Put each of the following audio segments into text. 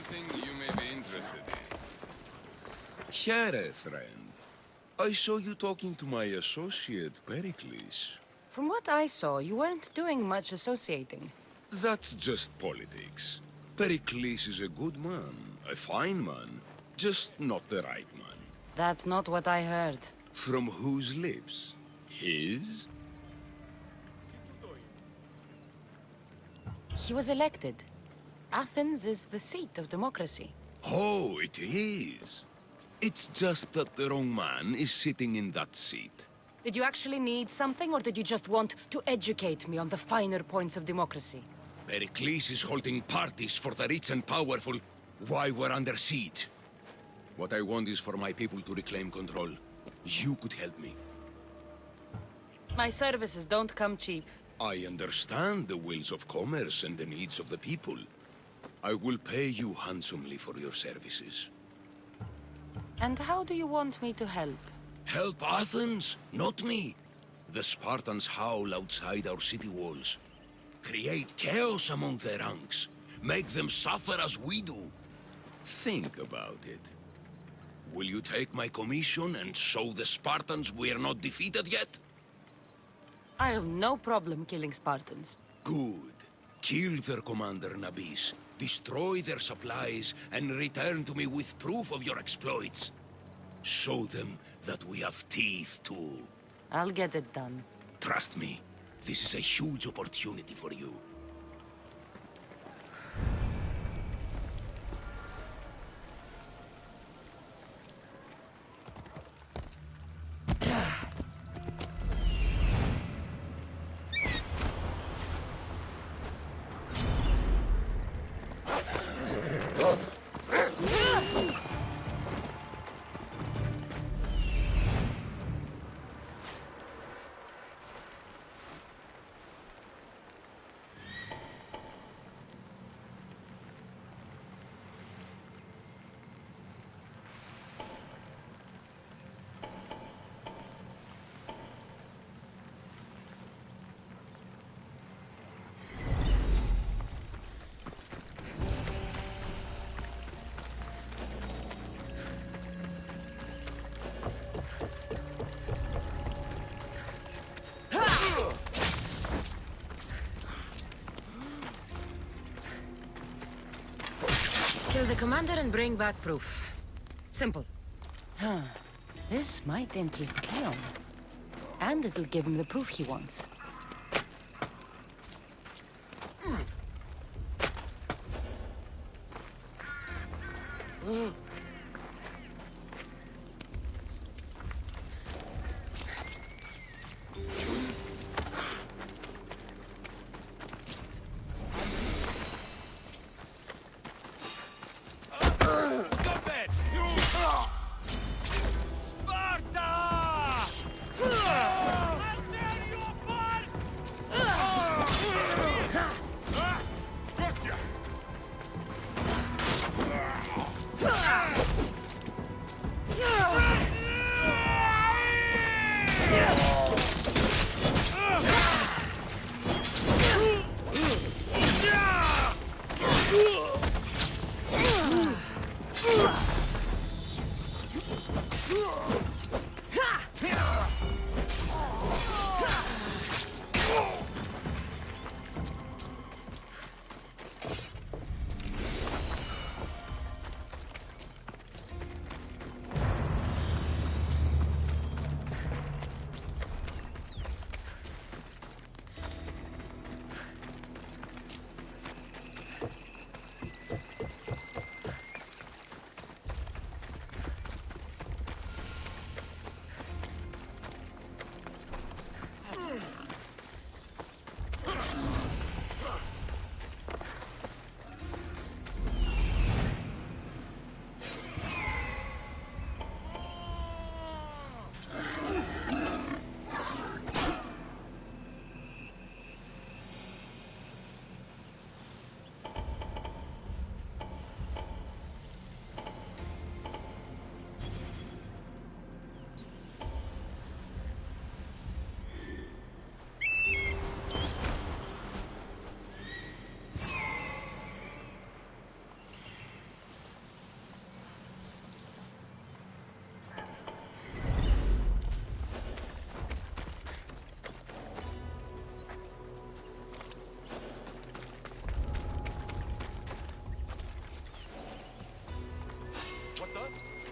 something you may be interested in. Here, friend. I saw you talking to my associate, Pericles. From what I saw, you weren't doing much associating. That's just politics. Pericles is a good man, a fine man, just not the right man. That's not what I heard. From whose lips? His? He was elected. Athens is the seat of democracy. Oh, it is. It's just that the wrong man is sitting in that seat. Did you actually need something, or did you just want to educate me on the finer points of democracy? Pericles is holding parties for the rich and powerful while we're under siege. What I want is for my people to reclaim control. You could help me. My services don't come cheap. I understand the wills of commerce and the needs of the people. I will pay you handsomely for your services. And how do you want me to help? Help Athens, not me. The Spartans howl outside our city walls. Create chaos among their ranks. Make them suffer as we do. Think about it. Will you take my commission and show the Spartans we are not defeated yet? I have no problem killing Spartans. Good. Kill their commander Nabis, destroy their supplies, and return to me with proof of your exploits. Show them that we have teeth too. I'll get it done. Trust me, this is a huge opportunity for you. Kill the commander and bring back proof. Simple. Huh. This might interest Cleon. And it'll give him the proof he wants.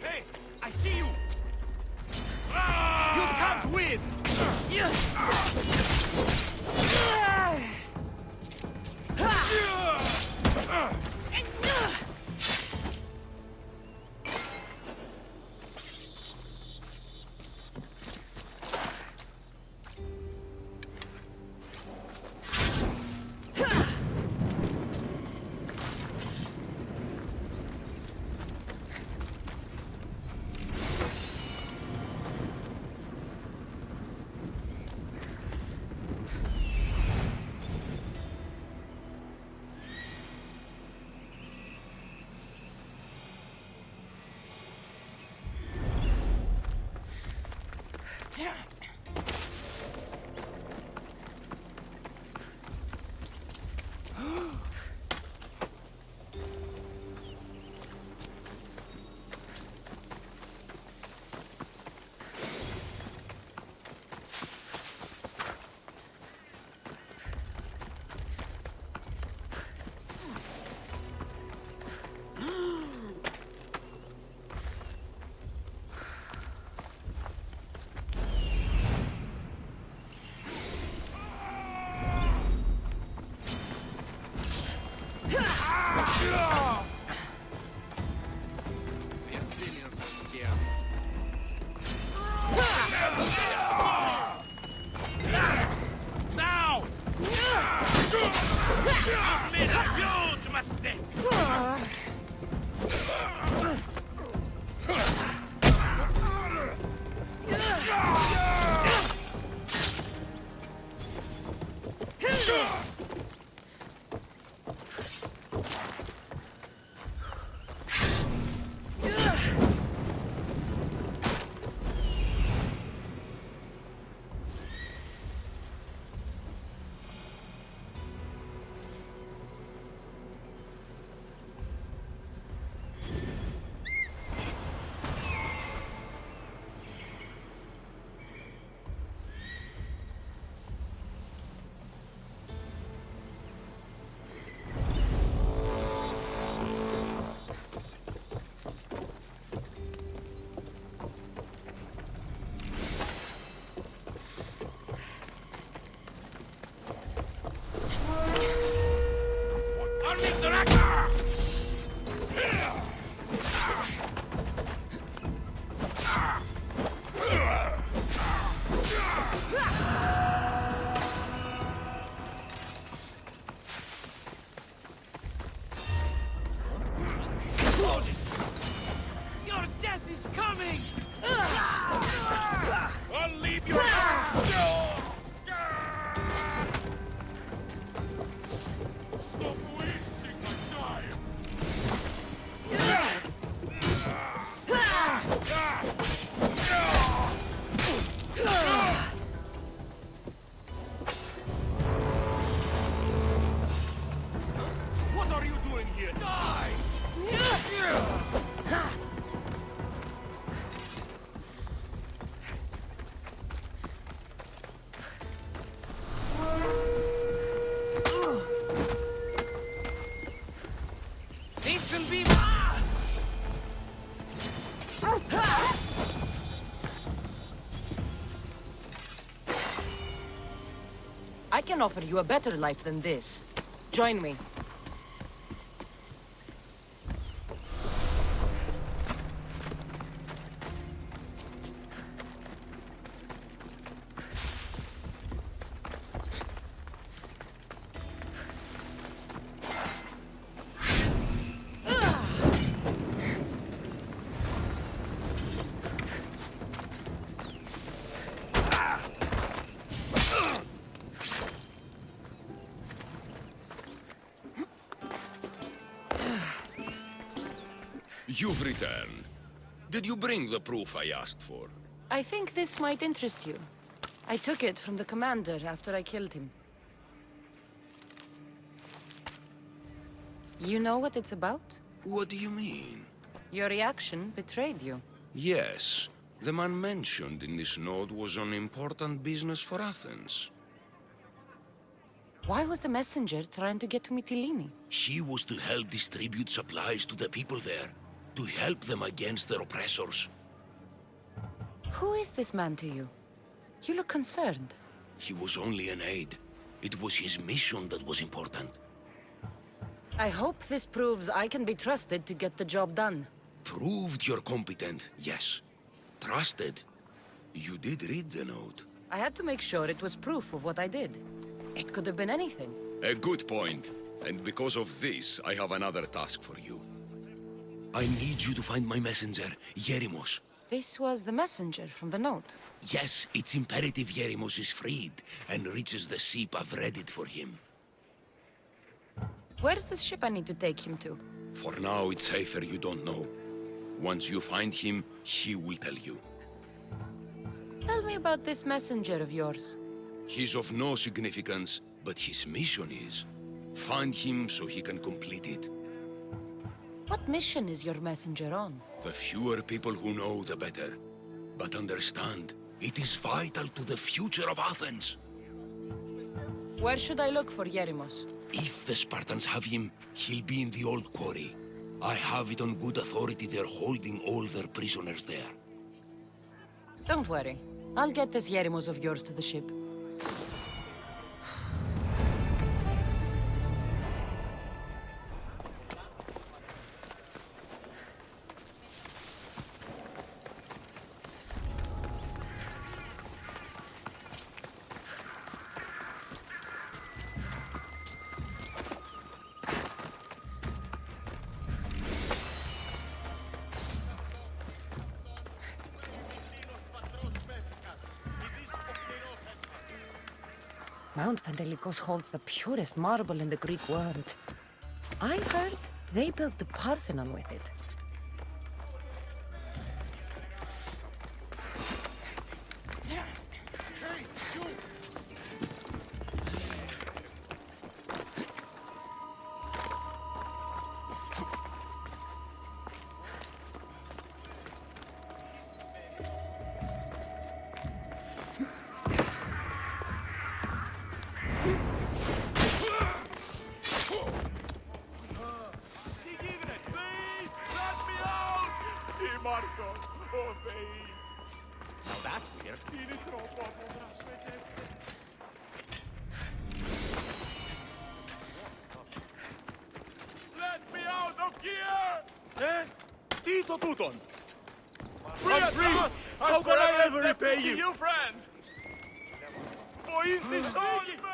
Hey, I see you! You can't win! Your death is coming! I'll leave your... Stop wasting my time! What are you doing here? Die! This will be... I can offer you a better life than this. Join me. You've returned. Did you bring the proof I asked for? I think this might interest you. I took it from the commander after I killed him. You know what it's about? What do you mean? Your reaction betrayed you. Yes. The man mentioned in this note was on important business for Athens. Why was the messenger trying to get to Mytilene? He was to help distribute supplies to the people there. to help them against their oppressors. Who is this man to you? You look concerned. He was only an aide. It was his mission that was important. I hope this proves I can be trusted to get the job done. Proved you're competent, yes. Trusted. You did read the note. I had to make sure it was proof of what I did. It could have been anything. A good point. And because of this, I have another task for you. I need you to find my messenger, Yerimos. This was the messenger from the note. Yes, it's imperative Yerimos is freed and reaches the ship I've readied for him. Where's the ship I need to take him to? For now, it's safer you don't know. Once you find him, he will tell you. Tell me about this messenger of yours. He's of no significance, but his mission is. Find him so he can complete it. What mission is your messenger on? The fewer people who know, the better. But understand, it is vital to the future of Athens. Where should I look for Yerimos? If the Spartans have him, he'll be in the old quarry. I have it on good authority they're holding all their prisoners there. Don't worry. I'll get this Yerimos of yours to the ship. Mount Pentelicos holds the purest marble in the Greek world. I heard they built the Parthenon with it. Now that's weird. Let me out of here! Τι το τούτον? Free at last! How can I ever repay you? You friend! Βοήθησόν με!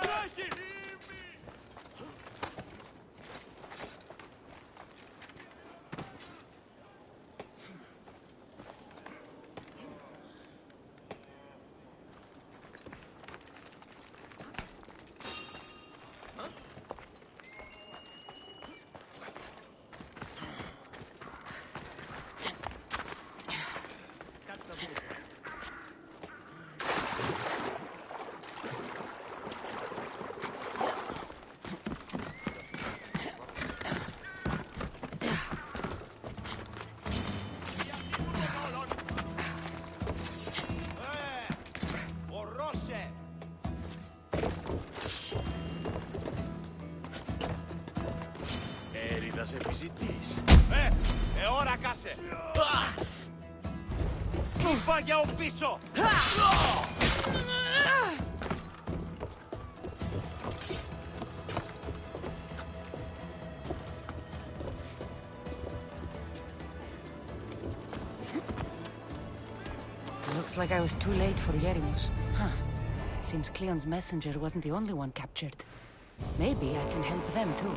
Έριδας επιζητής. Ώρα κάσε! Είπα για ο πίσω! Looks like I was too late for Yerimos. Huh. Seems Cleon's messenger wasn't the only one captured. Maybe I can help them too.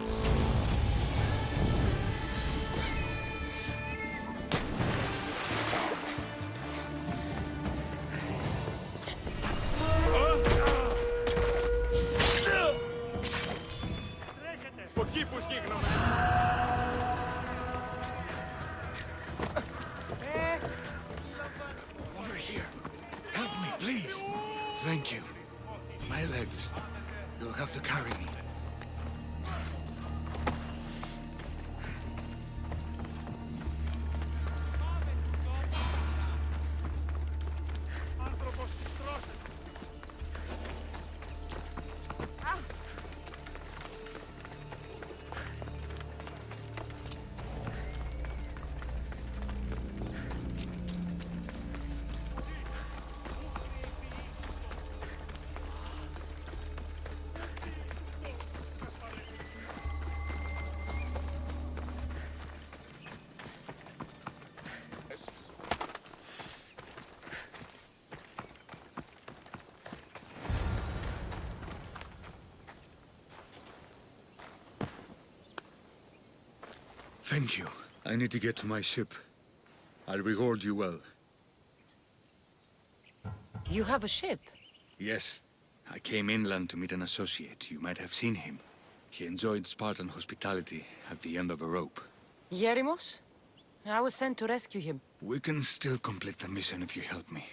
Over here. Help me, please. Thank you. My legs. You'll have to carry me. Thank you. I need to get to my ship. I'll reward you well. You have a ship? Yes. I came inland to meet an associate. You might have seen him. He enjoyed Spartan hospitality at the end of a rope. Yerimos? I was sent to rescue him. We can still complete the mission if you help me.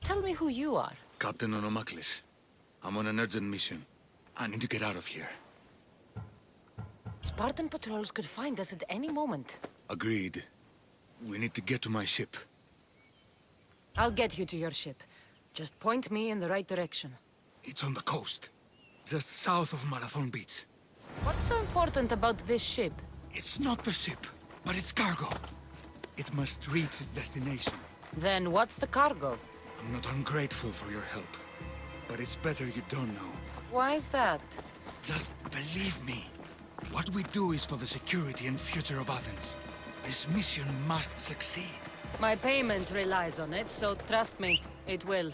Tell me who you are. Captain Onomaklis. I'm on an urgent mission. I need to get out of here. Spartan patrols could find us at any moment. Agreed. We need to get to my ship. I'll get you to your ship. Just point me in the right direction. It's on the coast. Just south of Marathon Beach. What's so important about this ship? It's not the ship, but it's cargo. It must reach its destination. Then what's the cargo? I'm not ungrateful for your help, but it's better you don't know. Why is that? Just believe me. What we do is for the security and future of Athens. This mission must succeed. My payment relies on it, so trust me, it will.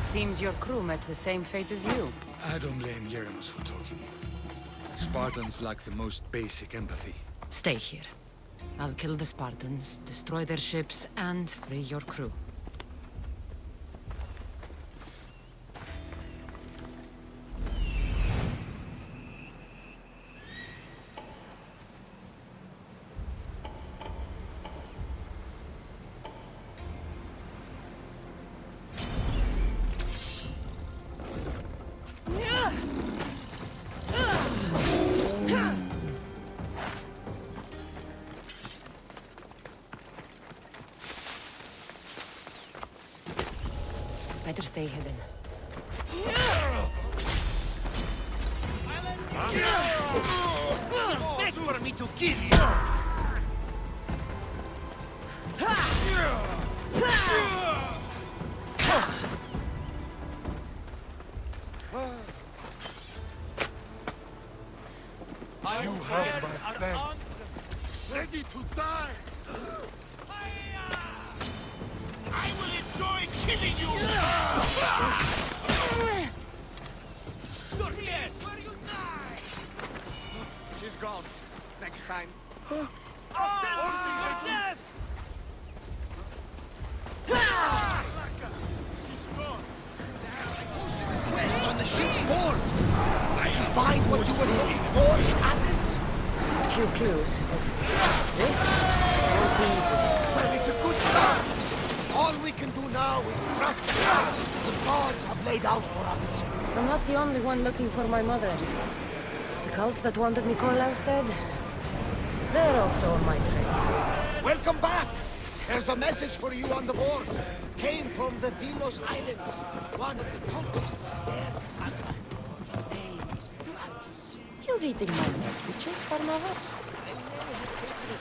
Seems your crew met the same fate as you. I don't blame Yeremus for talking. Spartans lack the most basic empathy. Stay here. I'll kill the Spartans, destroy their ships, and free your crew. Better stay hidden. Beg for me to kill you! You have my thanks. Ready to die. I will enjoy killing you! You're here! Where you die? She's gone. Next time. I'll send you to your death! She's gone. Quest on the ship's board! Did you find what you were looking for in Athens? A few clues, but this won't be easy. Well, it's a good start. All we can do now is trust the gods have laid out for us. I'm not the only one looking for my mother. The cult that wanted Nikolaus dead, they're also on my trail. Welcome back. There's a message for you on the board. Came from the Delos Islands. One of the cultists is there, Cassandra. His name is Marcus. You reading my messages, Barnabas? I may have taken a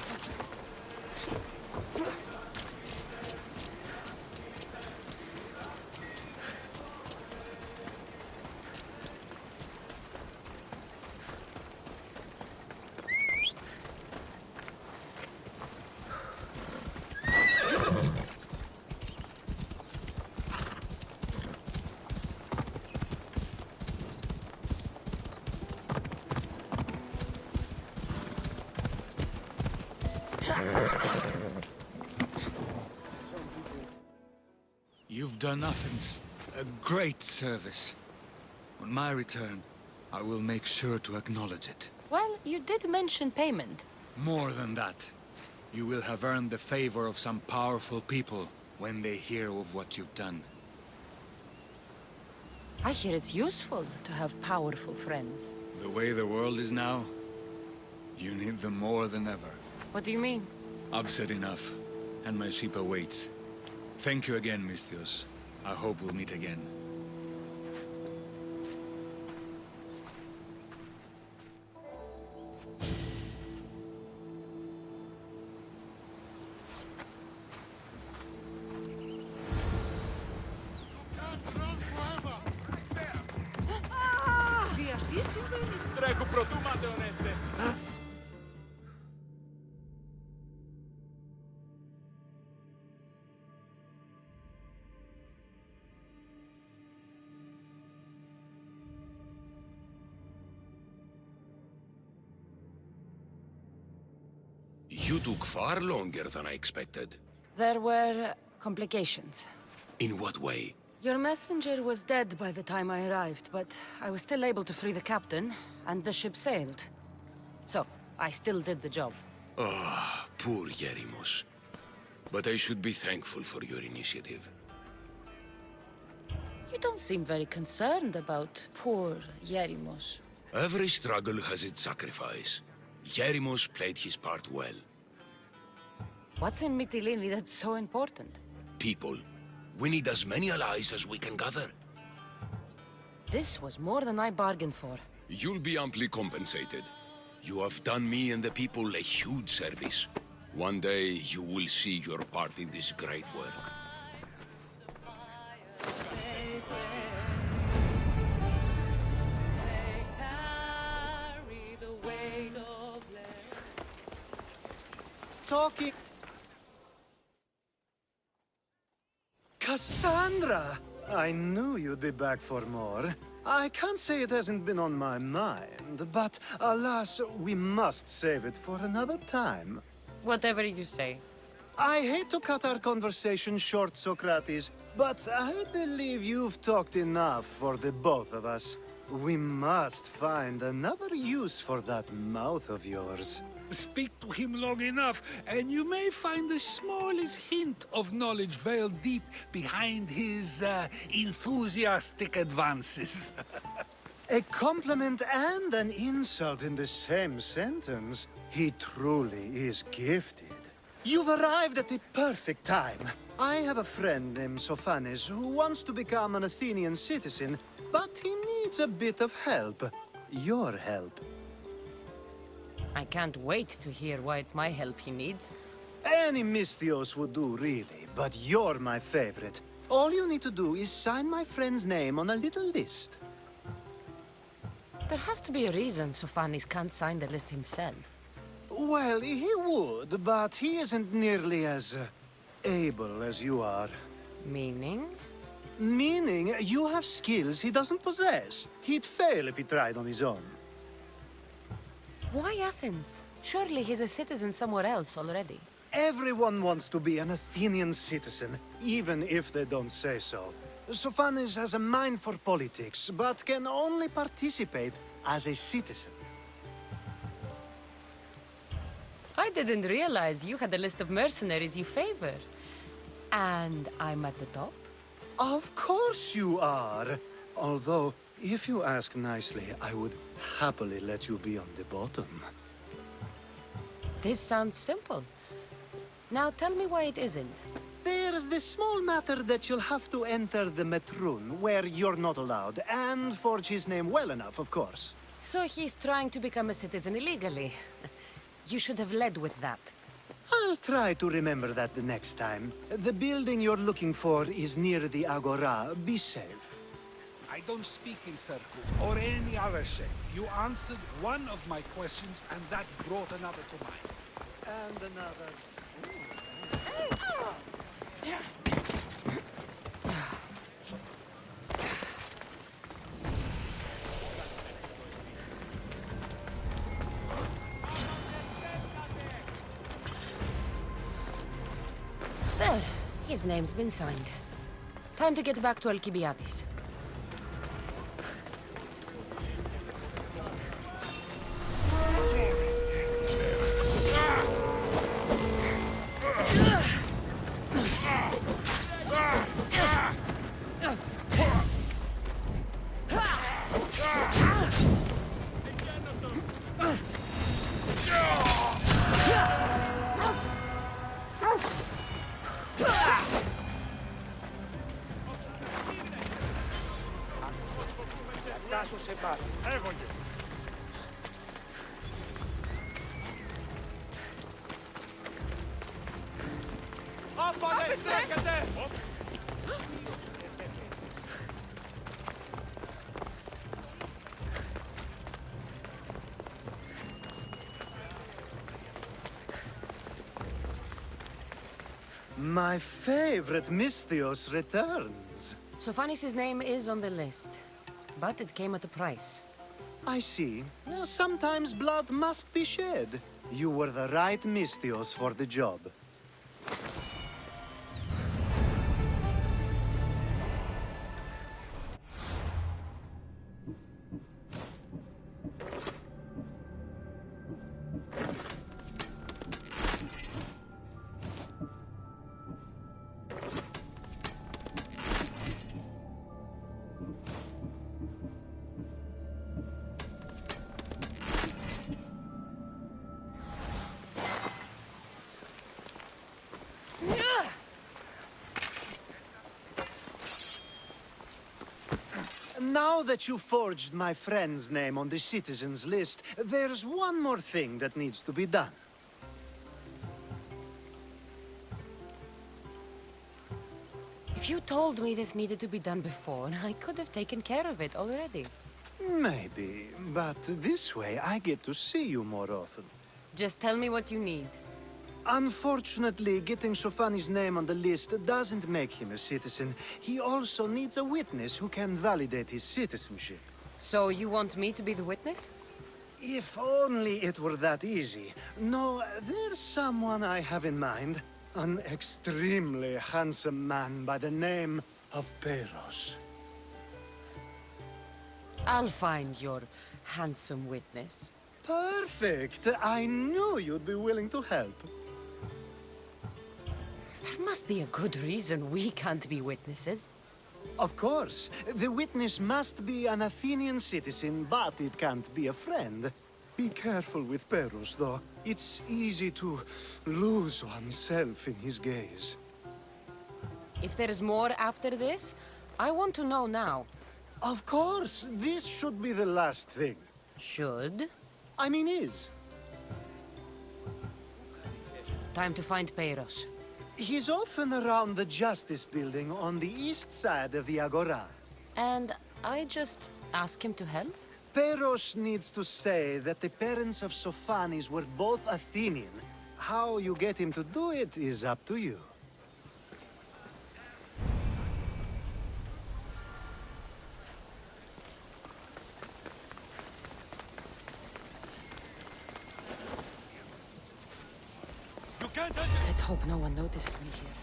You've done Athens a great service. On my return, I will make sure to acknowledge it. Well, you did mention payment. More than that, you will have earned the favor of some powerful people when they hear of what you've done. I hear it's useful to have powerful friends. The way the world is now, you need them more than ever. What do you mean? I've said enough, and my ship awaits. Thank you again, Misthios. I hope we'll meet again. Τρέχω προτού ματαιωνέστε. You took far longer than I expected. There were complications. In what way? Your messenger was dead by the time I arrived, but I was still able to free the captain, and the ship sailed. So, I still did the job. Ah, poor Yerimos. But I should be thankful for your initiative. You don't seem very concerned about poor Yerimos. Every struggle has its sacrifice. Yerimos played his part well. What's in Mytilene that's so important? People. We need as many allies as we can gather. This was more than I bargained for. You'll be amply compensated. You have done me and the people a huge service. One day, you will see your part in this great work. Talking... Cassandra! I knew you'd be back for more. I can't say it hasn't been on my mind, but alas, we must save it for another time. Whatever you say. I hate to cut our conversation short, Socrates, but I believe you've talked enough for the both of us. We must find another use for that mouth of yours. Speak to him long enough, and you may find the smallest hint of knowledge veiled deep behind his enthusiastic advances. A compliment and an insult in the same sentence. He truly is gifted. You've arrived at the perfect time. I have a friend named Sophanes who wants to become an Athenian citizen, but he needs a bit of help. Your help. I can't wait to hear why it's my help he needs. Any Misthios would do, really, but you're my favorite. All you need to do is sign my friend's name on a little list. There has to be a reason Sophanes can't sign the list himself. Well, he would, but he isn't nearly as able as you are. Meaning? Meaning, you have skills he doesn't possess. He'd fail if he tried on his own. Why Athens? Surely he's a citizen somewhere else already. Everyone wants to be an Athenian citizen, even if they don't say so. Sophanes has a mind for politics, but can only participate as a citizen. I didn't realize you had a list of mercenaries you favor. And I'm at the top? Of course you are. Although, if you ask nicely, I would happily let you be on the bottom. This sounds simple. Now tell me why it isn't. There's the small matter that you'll have to enter the Metroon, where you're not allowed, and forge his name well enough, of course. So he's trying to become a citizen illegally. You should have led with that. I'll try to remember that the next time. The building you're looking for is near the Agora. Be safe. I don't speak in circles or any other shape. You answered one of my questions, and that brought another to mind. And another. There. His name's been signed. Time to get back to Alcibiades. Τάσο σε πάθη. Έγονται. Άφανε στρέφεται! My favorite Misthios returns. Sophanis' name is on the list, but it came at a price. I see. Sometimes blood must be shed. You were the right Misthios for the job. Now that you forged my friend's name on the citizens list, there's one more thing that needs to be done. If you told me this needed to be done before, I could have taken care of it already. Maybe, but this way I get to see you more often. Just tell me what you need. Unfortunately, getting Sophanis' name on the list doesn't make him a citizen. He also needs a witness who can validate his citizenship. So you want me to be the witness? If only it were that easy. No, there's someone I have in mind. An extremely handsome man by the name of Peros. I'll find your handsome witness. Perfect! I knew you'd be willing to help. There must be a good reason we can't be witnesses. Of course. The witness must be an Athenian citizen, but it can't be a friend. Be careful with Peros, though. It's easy to lose oneself in his gaze. If there's more after this, I want to know now. Of course! This should be the last thing. Should? I mean, is. Time to find Peros. He's often around the Justice Building on the east side of the Agora. And I just ask him to help? Peros needs to say that the parents of Sophanis were both Athenian. How you get him to do it is up to you. Let's hope no one notices me here.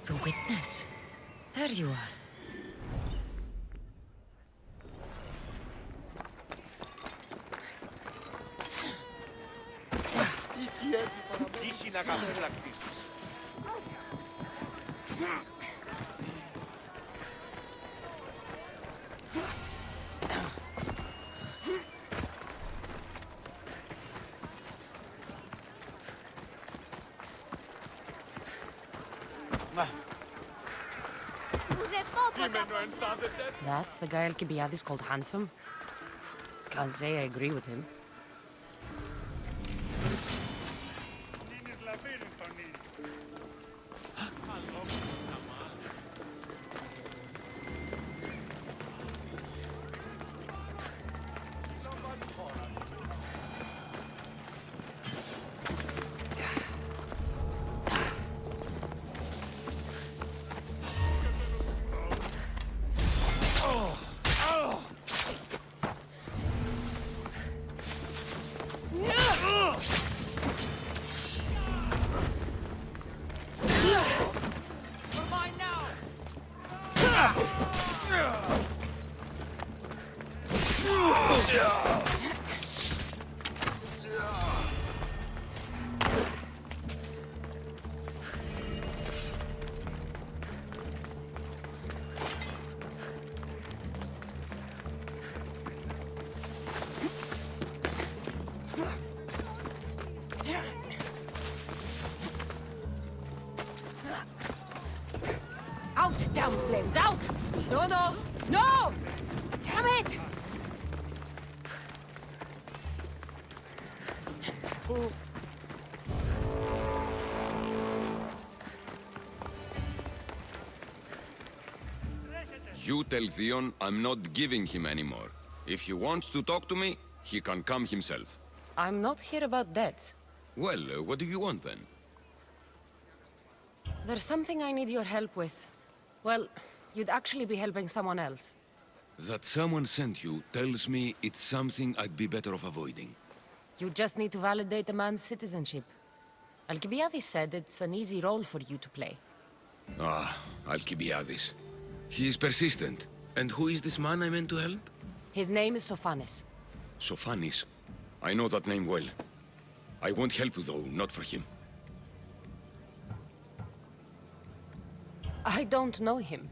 The witness. There you are. Ήσυ να καθυλακτήσεις. That's the guy Alcibiades called handsome? Can't say I agree with him. Out, damn flames, out! No, no, no! Damn it! You tell Theon I'm not giving him anymore. If he wants to talk to me, he can come himself. I'm not here about debts. Well, what do you want then? There's something I need your help with. Well, you'd actually be helping someone else. That someone sent you tells me it's something I'd be better off avoiding. You just need to validate a man's citizenship. Alcibiades said it's an easy role for you to play. Ah, Alcibiades. He is persistent. And who is this man I meant to help? His name is Sophanes. Sophanis. I know that name well. I won't help you though, not for him. I don't know him.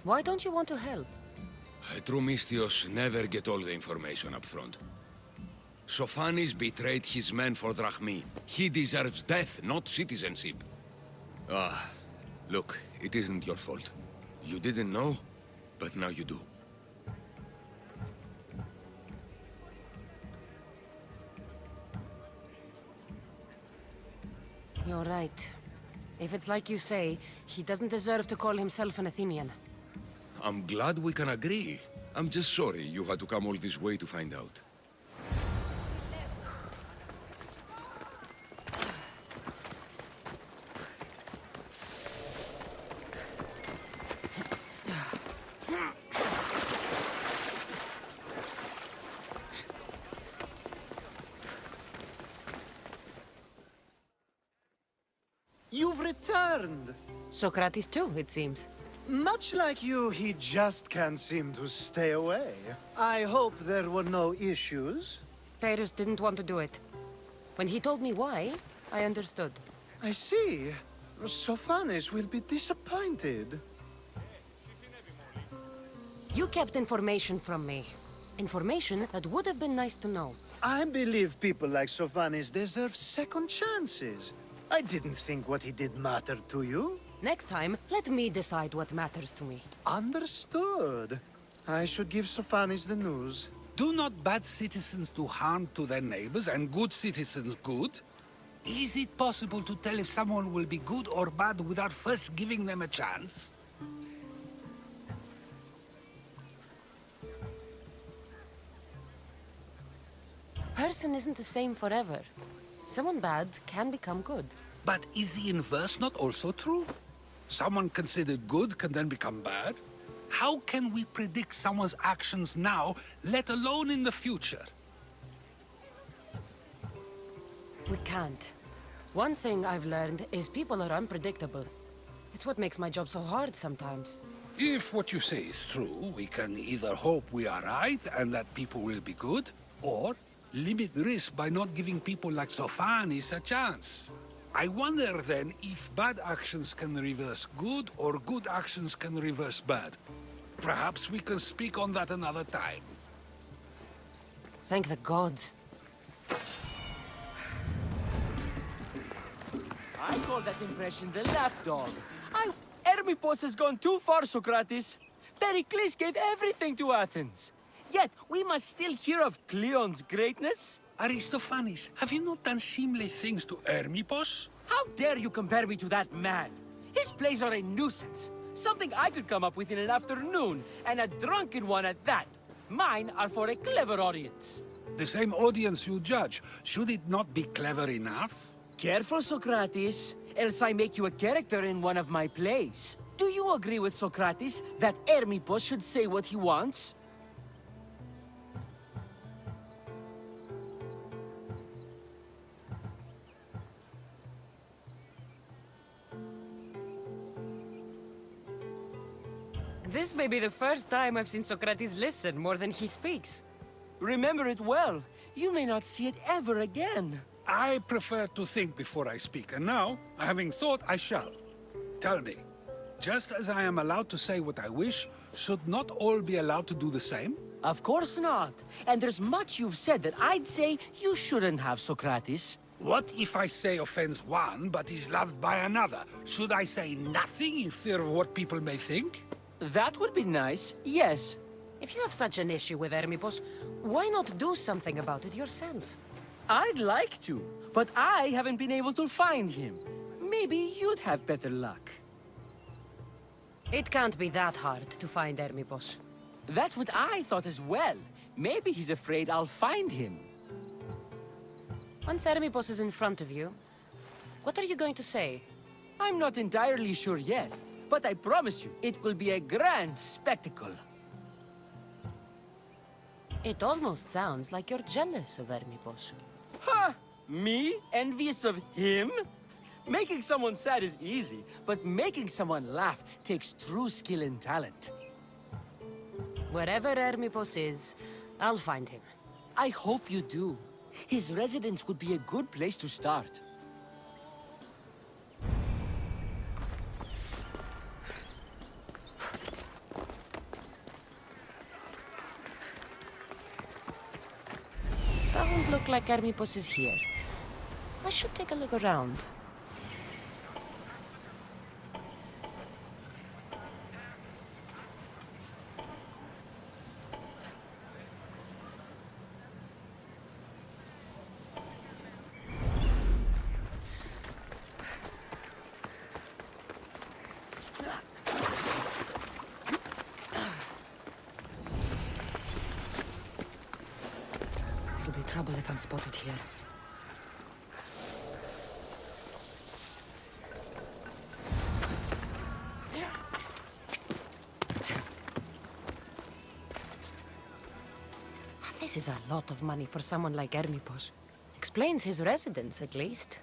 Why don't you want to help? True Mystios never get all the information up front. Sophanis betrayed his men for Drachmi. He deserves death, not citizenship. Ah, look, it isn't your fault. You didn't know, but now you do. You're right. If it's like you say, he doesn't deserve to call himself an Athenian. I'm glad we can agree. I'm just sorry you had to come all this way to find out. You've returned! Socrates too, it seems. Much like you, he just can't seem to stay away. I hope there were no issues. Pyrrhus didn't want to do it. When he told me why, I understood. I see. Sophanes will be disappointed. You kept information from me. Information that would have been nice to know. I believe people like Sophanes deserve second chances. I didn't think what he did mattered to you. Next time, let me decide what matters to me. Understood. I should give Sophanes the news. Do not bad citizens do harm to their neighbors and good citizens good? Is it possible to tell if someone will be good or bad without first giving them a chance? Person isn't the same forever. Someone bad can become good. But is the inverse not also true? Someone considered good can then become bad? How can we predict someone's actions now, let alone in the future? We can't. One thing I've learned is people are unpredictable. It's what makes my job so hard sometimes. If what you say is true, we can either hope we are right and that people will be good, or limit risk by not giving people like Sophanes a chance. I wonder then if bad actions can reverse good or good actions can reverse bad. Perhaps we can speak on that another time. Thank the gods. I call that impression the lapdog. Hermippos has gone too far, Socrates. Pericles gave everything to Athens. Yet, we must still hear of Cleon's greatness. Aristophanes, have you not done seemly things to Hermippos? How dare you compare me to that man? His plays are a nuisance. Something I could come up with in an afternoon, and a drunken one at that. Mine are for a clever audience. The same audience you judge. Should it not be clever enough? Careful, Socrates, else I make you a character in one of my plays. Do you agree with Socrates that Hermippos should say what he wants? This may be the first time I've seen Socrates listen more than he speaks. Remember it well. You may not see it ever again. I prefer to think before I speak, and now, having thought, I shall. Tell me, just as I am allowed to say what I wish, should not all be allowed to do the same? Of course not. And there's much you've said that I'd say you shouldn't have, Socrates. What if I say offends one, but is loved by another? Should I say nothing in fear of what people may think? That would be nice, yes. If you have such an issue with Hermippos, why not do something about it yourself? I'd like to, but I haven't been able to find him. Maybe you'd have better luck. It can't be that hard to find Hermippos. That's what I thought as well. Maybe he's afraid I'll find him. Once Hermippos is in front of you, what are you going to say? I'm not entirely sure yet, but I promise you, it will be a grand spectacle. It almost sounds like you're jealous of Hermippos. Ha! Me? Envious of him? Making someone sad is easy, but making someone laugh takes true skill and talent. Wherever Hermippos is, I'll find him. I hope you do. His residence would be a good place to start. Doesn't look like Hermippos is here. I should take a look around. It'll be trouble if I'm spotted here. This is a lot of money for someone like Hermippos. Explains his residence, at least.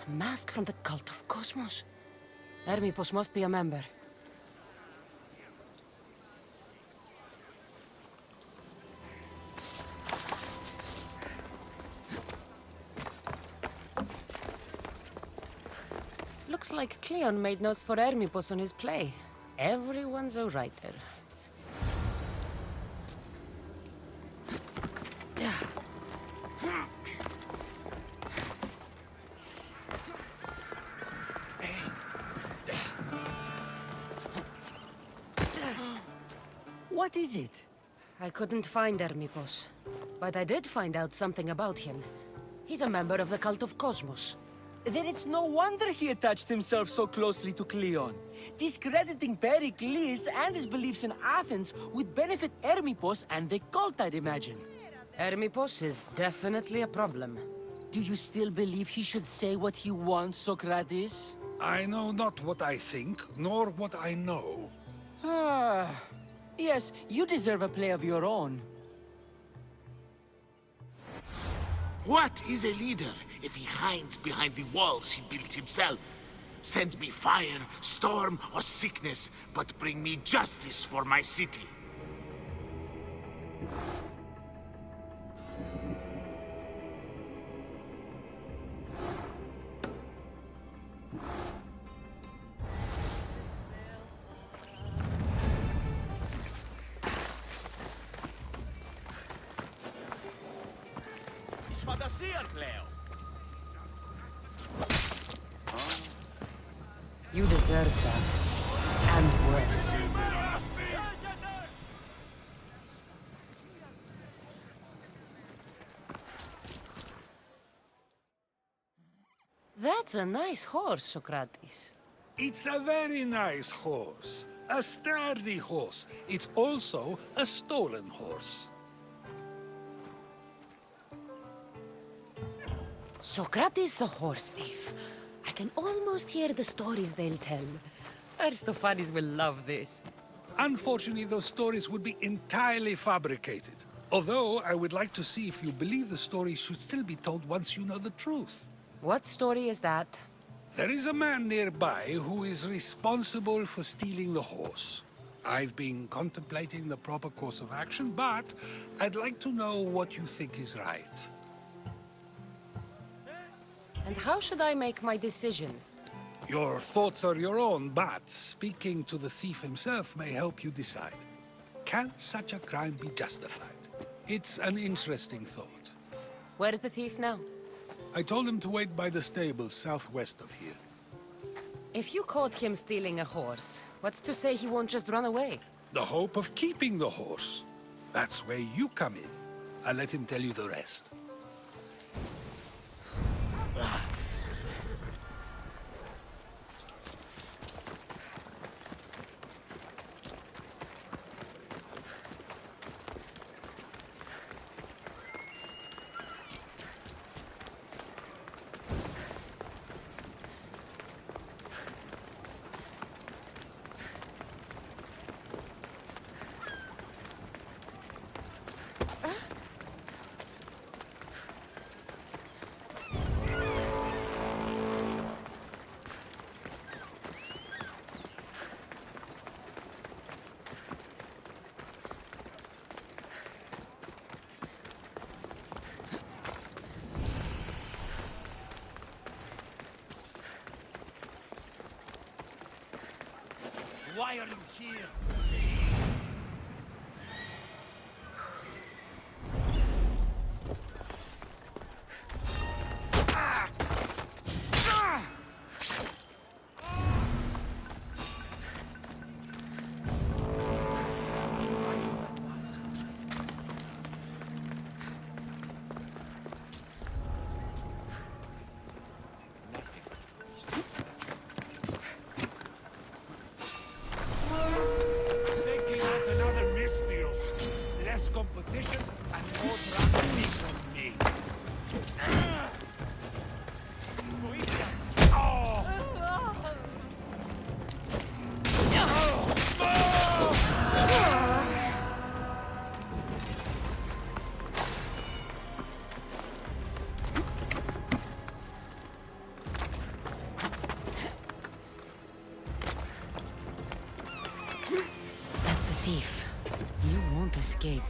Mask from the cult of Cosmos. Hermippos must be a member. Looks like Cleon made notes for Hermippos on his play. Everyone's a writer. What is it? I couldn't find Hermipos, but I did find out something about him. He's a member of the cult of Cosmos. Then it's no wonder he attached himself so closely to Cleon. Discrediting Pericles and his beliefs in Athens would benefit Hermipos and the cult, I'd imagine. Hermipos is definitely a problem. Do you still believe he should say what he wants, Socrates? I know not what I think, nor what I know. Ah, yes, you deserve a play of your own. What is a leader if he hides behind the walls he built himself? Send me fire, storm, or sickness, but bring me justice for my city. You deserve that. And worse. That's a nice horse, Socrates. It's a very nice horse. A sturdy horse. It's also a stolen horse. Socrates the horse thief. I can almost hear the stories they'll tell. Aristophanes will love this. Unfortunately, those stories would be entirely fabricated. Although, I would like to see if you believe the story should still be told once you know the truth. What story is that? There is a man nearby who is responsible for stealing the horse. I've been contemplating the proper course of action, but I'd like to know what you think is right. And how should I make my decision? Your thoughts are your own, but speaking to the thief himself may help you decide. Can such a crime be justified? It's an interesting thought. Where is the thief now? I told him to wait by the stables southwest of here. If you caught him stealing a horse, what's to say he won't just run away? The hope of keeping the horse. That's where you come in. I'll let him tell you the rest. Why are you here? Thief, you won't escape.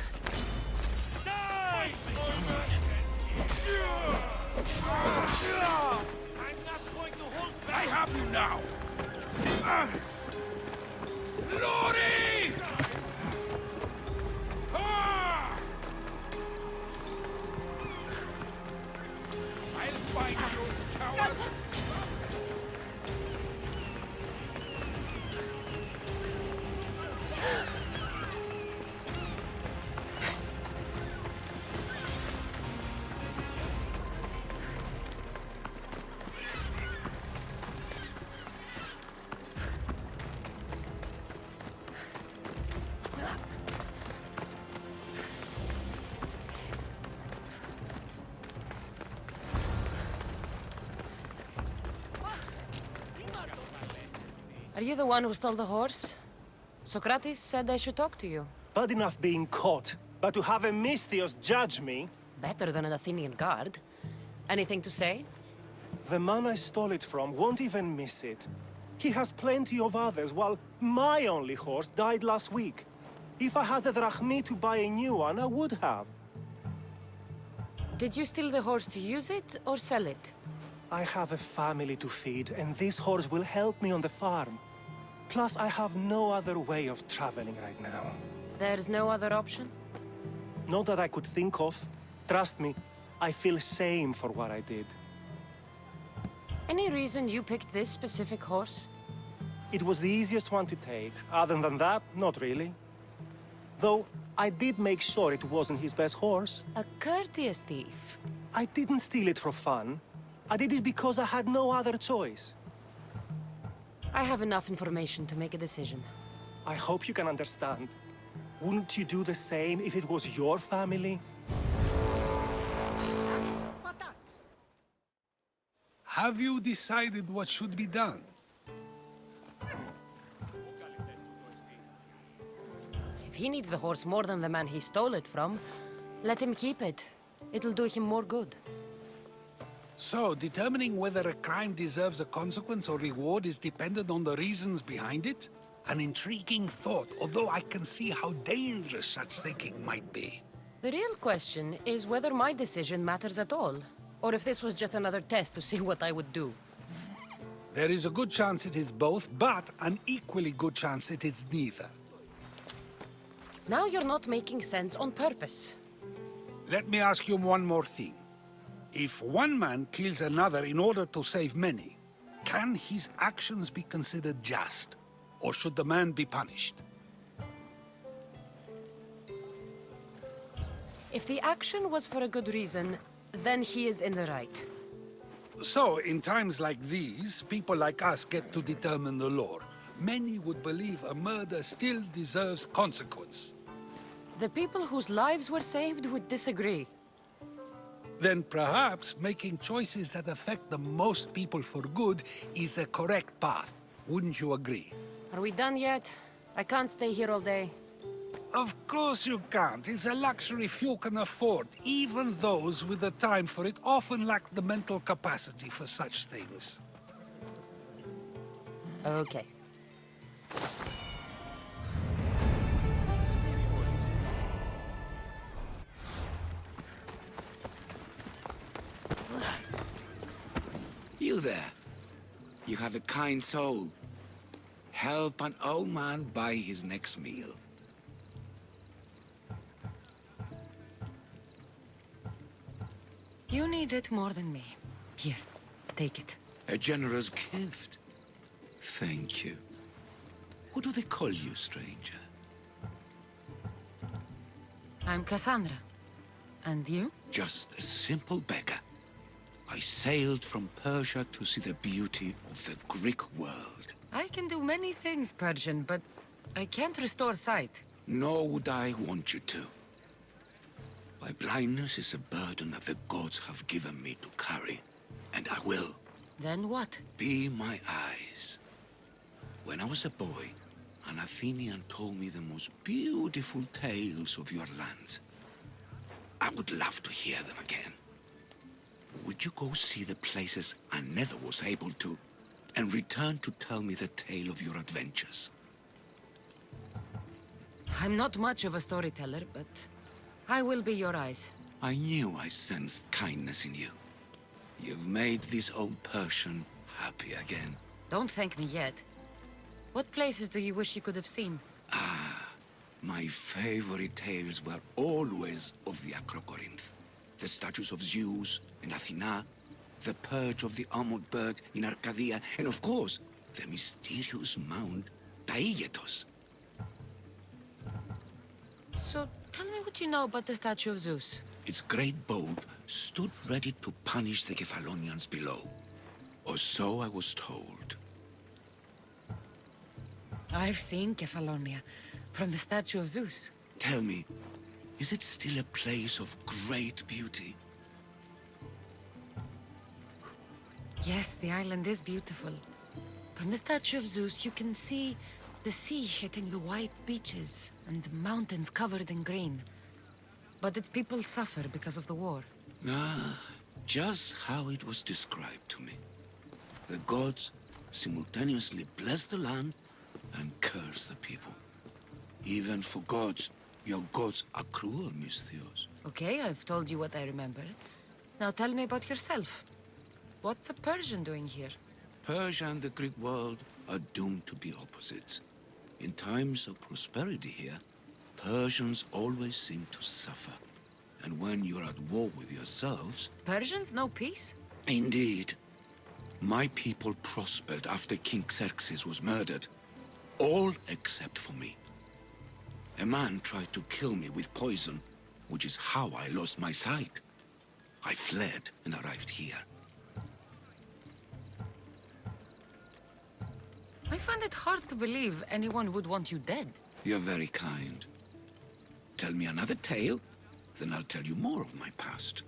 I'm not going to hold back. I have you now! Glory! Ah! I'll find you, coward! Are you the one who stole the horse? Socrates said I should talk to you. Bad enough being caught, but to have a Misthios judge me? Better than an Athenian guard. Anything to say? The man I stole it from won't even miss it. He has plenty of others, while my only horse died last week. If I had the drachmi to buy a new one, I would have. Did you steal the horse to use it, or sell it? I have a family to feed, and this horse will help me on the farm. Plus, I have no other way of traveling right now. There's no other option? Not that I could think of. Trust me, I feel shame for what I did. Any reason you picked this specific horse? It was the easiest one to take. Other than that, not really. Though, I did make sure it wasn't his best horse. A courteous thief. I didn't steal it for fun. I did it because I had no other choice. I have enough information to make a decision. I hope you can understand. Wouldn't you do the same if it was your family? Have you decided what should be done? If he needs the horse more than the man he stole it from, let him keep it. It'll do him more good. So, determining whether a crime deserves a consequence or reward is dependent on the reasons behind it? An intriguing thought, although I can see how dangerous such thinking might be. The real question is whether my decision matters at all, or if this was just another test to see what I would do. There is a good chance it is both, but an equally good chance it is neither. Now you're not making sense on purpose. Let me ask you one more thing. If one man kills another in order to save many, can his actions be considered just? Or should the man be punished? If the action was for a good reason, then he is in the right. So, in times like these, people like us get to determine the law. Many would believe a murder still deserves consequence. The people whose lives were saved would disagree. Then perhaps making choices that affect the most people for good is a correct path. Wouldn't you agree? Are we done yet? I can't stay here all day. Of course you can't. It's a luxury few can afford. Even those with the time for it often lack the mental capacity for such things. Okay. You there. You have a kind soul. Help an old man buy his next meal. You need it more than me. Here, take it. A generous gift. Thank you. What do they call you, stranger? I'm Cassandra. And you? Just a simple beggar. I sailed from Persia to see the beauty of the Greek world. I can do many things, Persian, but I can't restore sight. Nor would I want you to. My blindness is a burden that the gods have given me to carry, and I will. Then what? Be my eyes. When I was a boy, an Athenian told me the most beautiful tales of your lands. I would love to hear them again. Would you go see the places I never was able to, and return to tell me the tale of your adventures? I'm not much of a storyteller, but I will be your eyes. I knew I sensed kindness in you. You've made this old Persian happy again. Don't thank me yet. What places do you wish you could have seen? My favorite tales were always of the Acrocorinth. The statues of Zeus in Athena, the perch of the armored bird in Arcadia, and of course, the mysterious mound Taigetos. So, tell me what you know about the statue of Zeus. Its great boat stood ready to punish the Kephalonians below. Or so I was told. I've seen Kephallonia, from the statue of Zeus. Tell me, is it still a place of great beauty? Yes, the island is beautiful. From the statue of Zeus, you can see the sea hitting the white beaches and mountains covered in green. But its people suffer because of the war. Ah, just how it was described to me. The gods simultaneously bless the land and curse the people. Even for gods, your gods are cruel, Misthios. Okay, I've told you what I remember. Now tell me about yourself. What's a Persian doing here? Persia and the Greek world are doomed to be opposites. In times of prosperity here, Persians always seem to suffer. And when you're at war with yourselves... Persians know peace? Indeed. My people prospered after King Xerxes was murdered. All except for me. A man tried to kill me with poison, which is how I lost my sight. I fled and arrived here. I find it hard to believe anyone would want you dead. You're very kind. Tell me another tale, then I'll tell you more of my past.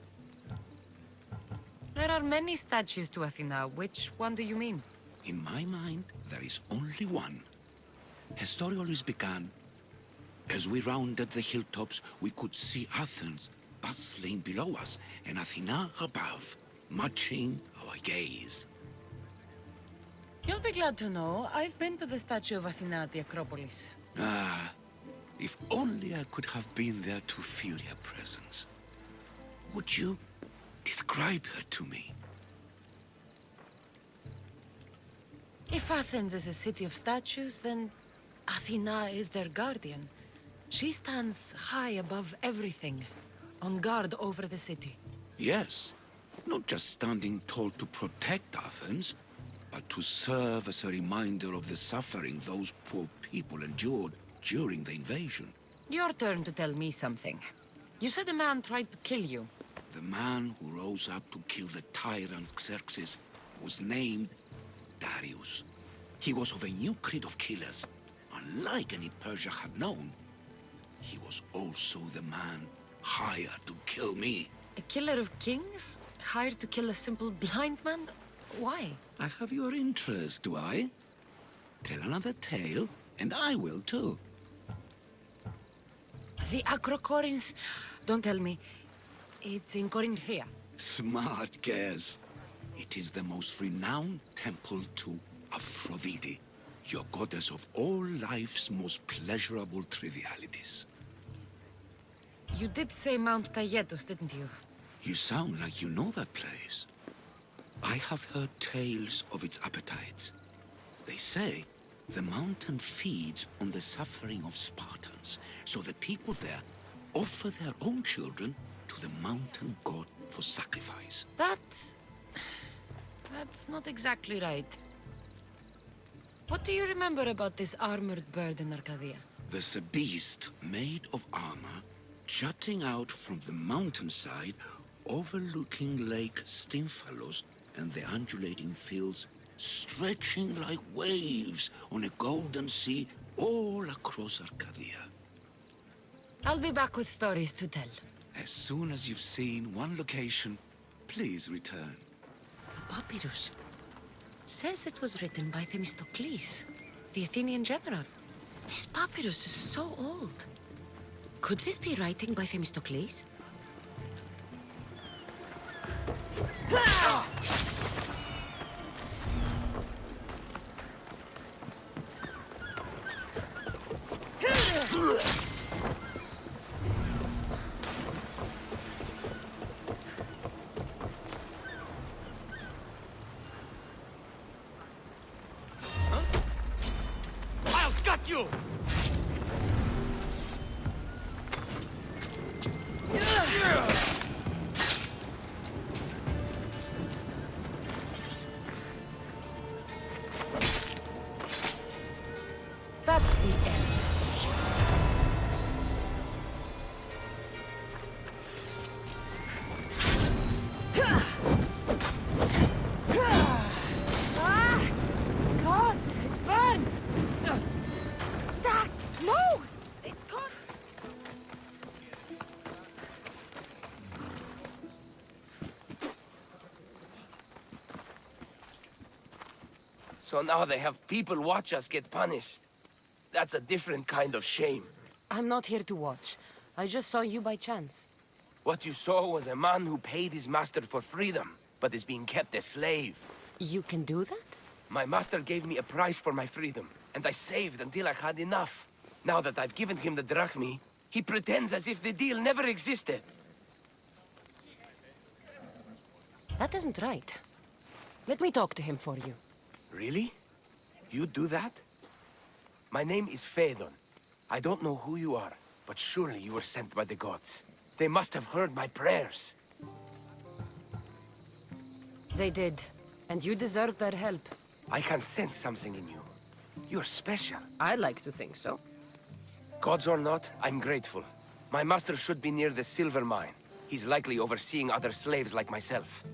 There are many statues to Athena. Which one do you mean? In my mind, there is only one. Her story always began. As we rounded the hilltops, we could see Athens bustling below us, and Athena above, matching our gaze. You'll be glad to know I've been to the statue of Athena at the Acropolis. Ah, if only I could have been there to feel her presence. Would you describe her to me? If Athens is a city of statues, then Athena is their guardian. She stands high above everything, on guard over the city. Yes, not just standing tall to protect Athens, but to serve as a reminder of the suffering those poor people endured during the invasion. Your turn to tell me something. You said a man tried to kill you. The man who rose up to kill the tyrant Xerxes was named Darius. He was of a new creed of killers. Unlike any Persia had known, he was also the man hired to kill me. A killer of kings? Hired to kill a simple blind man? Why? I have your interest, do I? Tell another tale, and I will too. The Acrocorinth... Don't tell me. It's in Corinthia. Smart guess. It is the most renowned temple to Aphrodite, your goddess of all life's most pleasurable trivialities. You did say Mount Taygetos, didn't you? You sound like you know that place. I have heard tales of its appetites. They say the mountain feeds on the suffering of Spartans, so the people there offer their own children to the mountain god for sacrifice. That's not exactly right. What do you remember about this armored bird in Arcadia? There's a beast made of armor jutting out from the mountainside overlooking Lake Stymphalos and the undulating fields stretching like waves on a golden sea all across Arcadia. I'll be back with stories to tell. As soon as you've seen one location, please return. The papyrus says it was written by Themistocles, the Athenian general. This papyrus is so old. Could this be writing by Themistocles? I'll gut you! That's the end. Gods, it burns! No! It's gone! So now they have people watch us get punished. That's a different kind of shame. I'm not here to watch. I just saw you by chance. What you saw was a man who paid his master for freedom, but is being kept a slave. You can do that? My master gave me a price for my freedom, and I saved until I had enough. Now that I've given him the drachmi, he pretends as if the deal never existed. That isn't right. Let me talk to him for you. Really? You'd do that? My name is Phaedon. I don't know who you are, but surely you were sent by the gods. They must have heard my prayers. They did, and you deserve their help. I can sense something in you. You're special. I like to think so. Gods or not, I'm grateful. My master should be near the silver mine. He's likely overseeing other slaves like myself.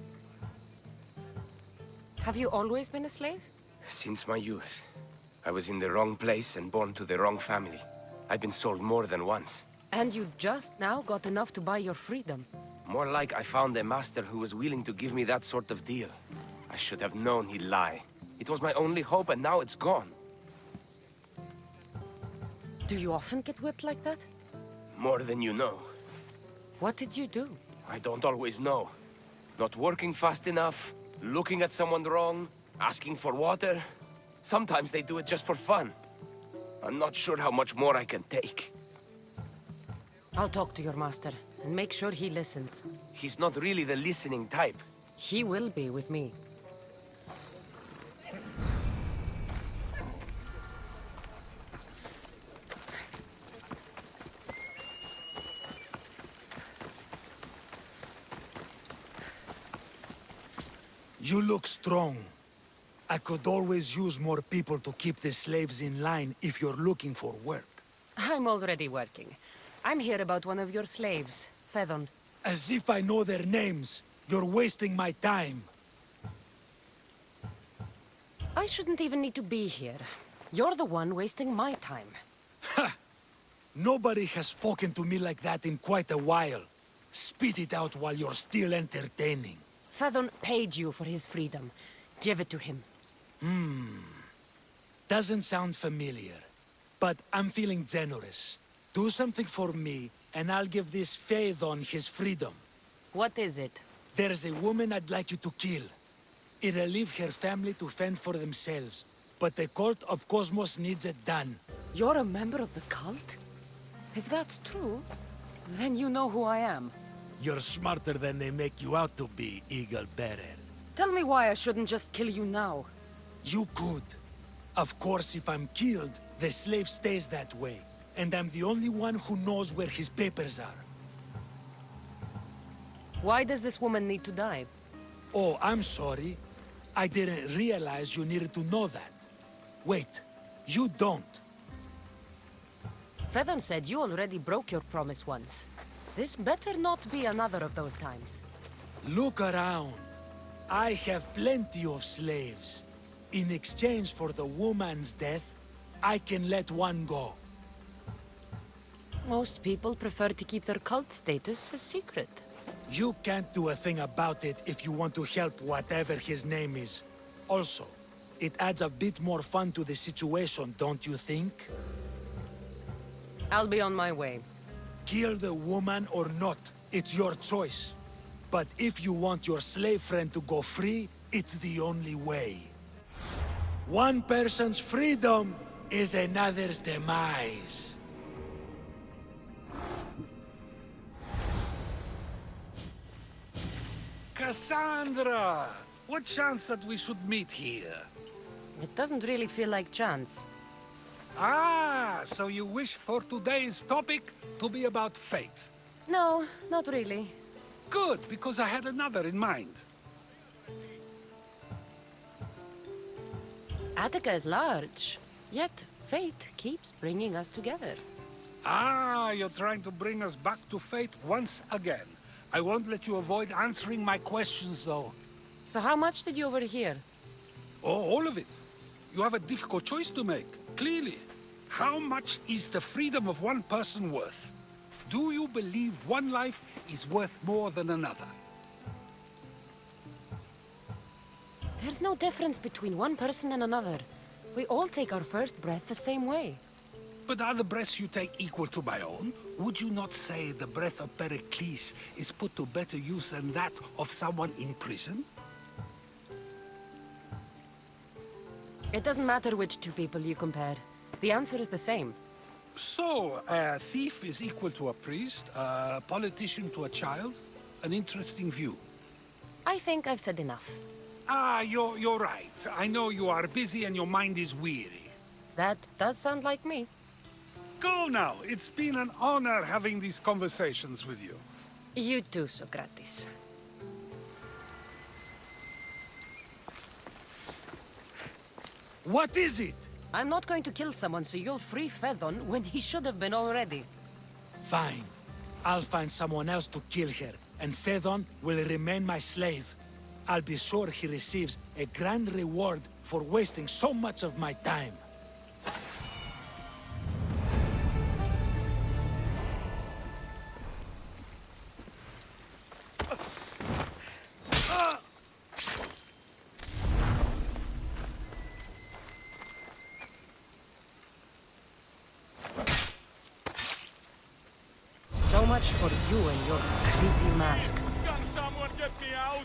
Have you always been a slave? Since my youth. I was in the wrong place and born to the wrong family. I've been sold more than once. And you just now got enough to buy your freedom. More like I found a master who was willing to give me that sort of deal. I should have known he'd lie. It was my only hope, and now it's gone. Do you often get whipped like that? More than you know. What did you do? I don't always know. Not working fast enough, looking at someone wrong, asking for water. Sometimes they do it just for fun. I'm not sure how much more I can take. I'll talk to your master, and make sure he listens. He's not really the listening type. He will be with me. You look strong. I could always use more people to keep the slaves in line if you're looking for work. I'm already working. I'm here about one of your slaves, Phaedon. As if I know their names. You're wasting my time. I shouldn't even need to be here. You're the one wasting my time. Ha! Nobody has spoken to me like that in quite a while. Spit it out while you're still entertaining. Phaedon paid you for his freedom. Give it to him. Doesn't sound familiar. But I'm feeling generous. Do something for me, and I'll give this Phaedon his freedom. What is it? There's a woman I'd like you to kill. It'll leave her family to fend for themselves. But the cult of Cosmos needs it done. You're a member of the cult? If that's true, then you know who I am. You're smarter than they make you out to be, Eagle Bearer. Tell me why I shouldn't just kill you now. You could. Of course, if I'm killed, the slave stays that way. And I'm the only one who knows where his papers are. Why does this woman need to die? Oh, I'm sorry. I didn't realize you needed to know that. Wait, you don't. Phaedon said you already broke your promise once. This better not be another of those times. Look around. I have plenty of slaves. In exchange for the woman's death, I can let one go. Most people prefer to keep their cult status a secret. You can't do a thing about it if you want to help whatever his name is. Also, it adds a bit more fun to the situation, don't you think? I'll be on my way. Kill the woman or not, it's your choice. But if you want your slave friend to go free, it's the only way. One person's freedom is another's demise. Cassandra! What chance that we should meet here? It doesn't really feel like chance. Ah, so you wish for today's topic to be about fate? No, not really. Good, because I had another in mind. Attica is large, yet fate keeps bringing us together. Ah, you're trying to bring us back to fate once again. I won't let you avoid answering my questions, though. So how much did you overhear? Oh, all of it. You have a difficult choice to make, clearly. How much is the freedom of one person worth? Do you believe one life is worth more than another? There's no difference between one person and another. We all take our first breath the same way. But are the breaths you take equal to my own? Would you not say the breath of Pericles is put to better use than that of someone in prison? It doesn't matter which two people you compare. The answer is the same. So, a thief is equal to a priest, a politician to a child? An interesting view. I think I've said enough. Ah, you're right. I know you are busy and your mind is weary. That does sound like me. Go now. It's been an honor having these conversations with you. You too, Socrates. What is it? I'm not going to kill someone so you'll free Fedon when he should have been already. Fine. I'll find someone else to kill her, and Fedon will remain my slave. I'll be sure he receives a grand reward for wasting so much of my time. So much for you and your creepy mask. Can someone get me out?